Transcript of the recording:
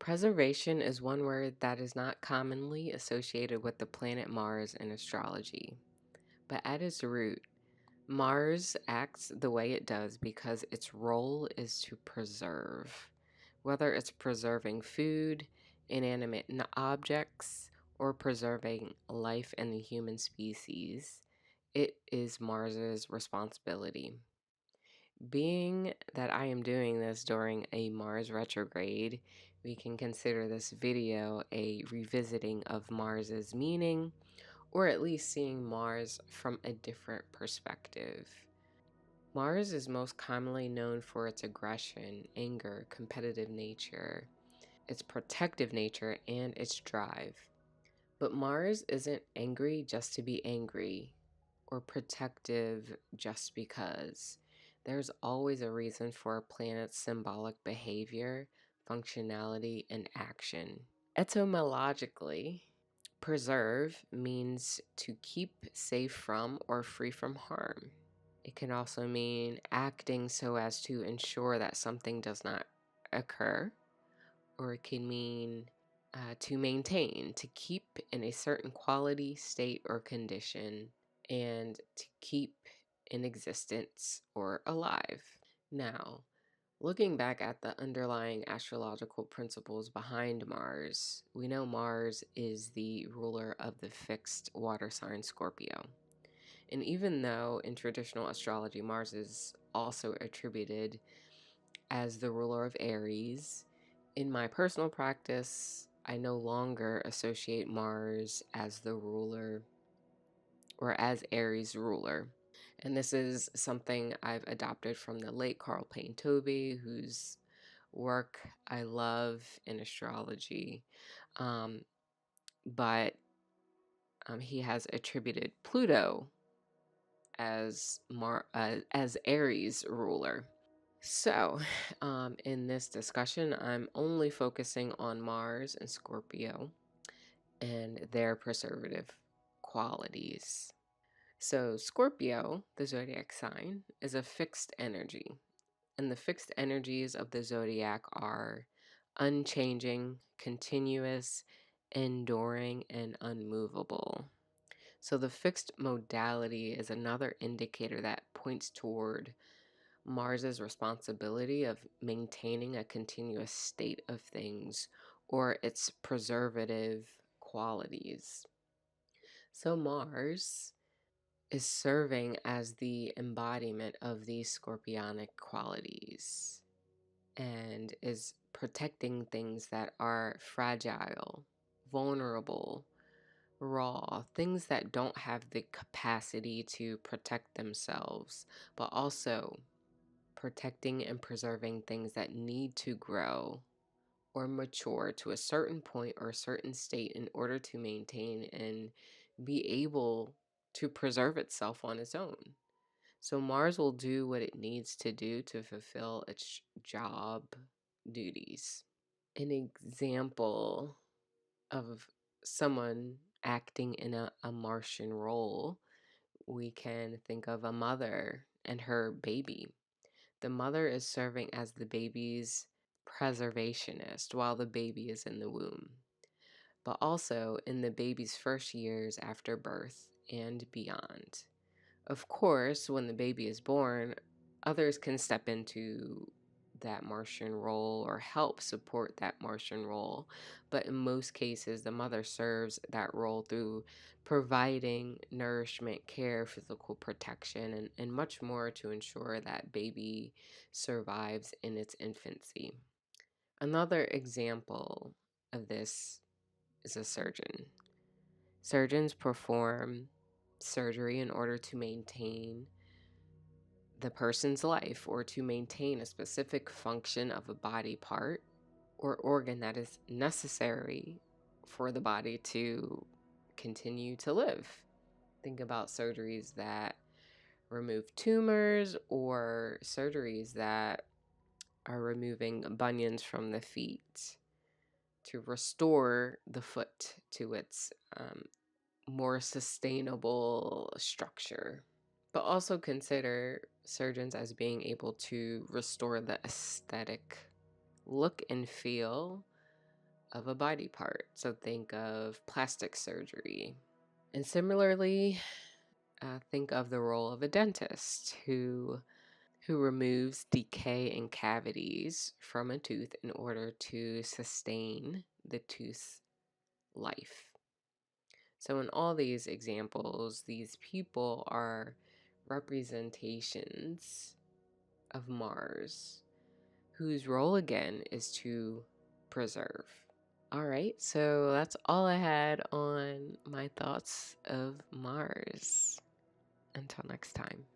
Preservation is one word that is not commonly associated with the planet Mars in astrology, but at its root, Mars acts the way it does because its role is to preserve. Whether it's preserving food, inanimate objects, or preserving life in the human species, it is Mars's responsibility. Being that I am doing this during a Mars retrograde, we can consider this video a revisiting of Mars's meaning, or at least seeing Mars from a different perspective. Mars is most commonly known for its aggression, anger, competitive nature, its protective nature, and its drive. But Mars isn't angry just to be angry or protective just because. There's always a reason for a planet's symbolic behavior, functionality, and action. Etymologically, preserve means to keep safe from or free from harm. It can also mean acting so as to ensure that something does not occur, or it can mean to maintain, to keep in a certain quality, state, or condition, and to keep in existence or alive. Now, looking back at the underlying astrological principles behind Mars, we know Mars is the ruler of the fixed water sign Scorpio. And even though in traditional astrology Mars is also attributed as the ruler of Aries, in my personal practice, I no longer associate Mars as the ruler or as Aries ruler. And this is something I've adopted from the late Carl Payne Tobey, whose work I love in astrology. Um, but he has attributed Pluto as Aries ruler. So, in this discussion, I'm only focusing on Mars and Scorpio and their preservative qualities. So, Scorpio, the zodiac sign, is a fixed energy, and the fixed energies of the zodiac are unchanging, continuous, enduring, and unmovable. So, the fixed modality is another indicator that points toward Mars's responsibility of maintaining a continuous state of things or its preservative qualities. So, Mars is serving as the embodiment of these scorpionic qualities and is protecting things that are fragile, vulnerable, raw, things that don't have the capacity to protect themselves, but also protecting and preserving things that need to grow or mature to a certain point or a certain state in order to maintain and be able to preserve itself on its own. So Mars will do what it needs to do to fulfill its job duties. An example of someone acting in a Martian role, we can think of a mother and her baby. The mother is serving as the baby's preservationist while the baby is in the womb, but also in the baby's first years after birth and beyond. Of course, when the baby is born, others can step into that Martian role or help support that Martian role. But in most cases, the mother serves that role through providing nourishment, care, physical protection, and much more to ensure that baby survives in its infancy. Another example of this is a surgeon. Surgeons perform surgery in order to maintain the person's life or to maintain a specific function of a body part or organ that is necessary for the body to continue to live. Think about surgeries that remove tumors or surgeries that are removing bunions from the feet to restore the foot to its more sustainable structure. But also consider surgeons as being able to restore the aesthetic look and feel of a body part. So think of plastic surgery. And similarly, think of the role of a dentist who removes decay and cavities from a tooth in order to sustain the tooth's life. So, in all these examples, these people are representations of Mars, whose role again is to preserve. All right, so that's all I had on my thoughts of Mars. Until next time.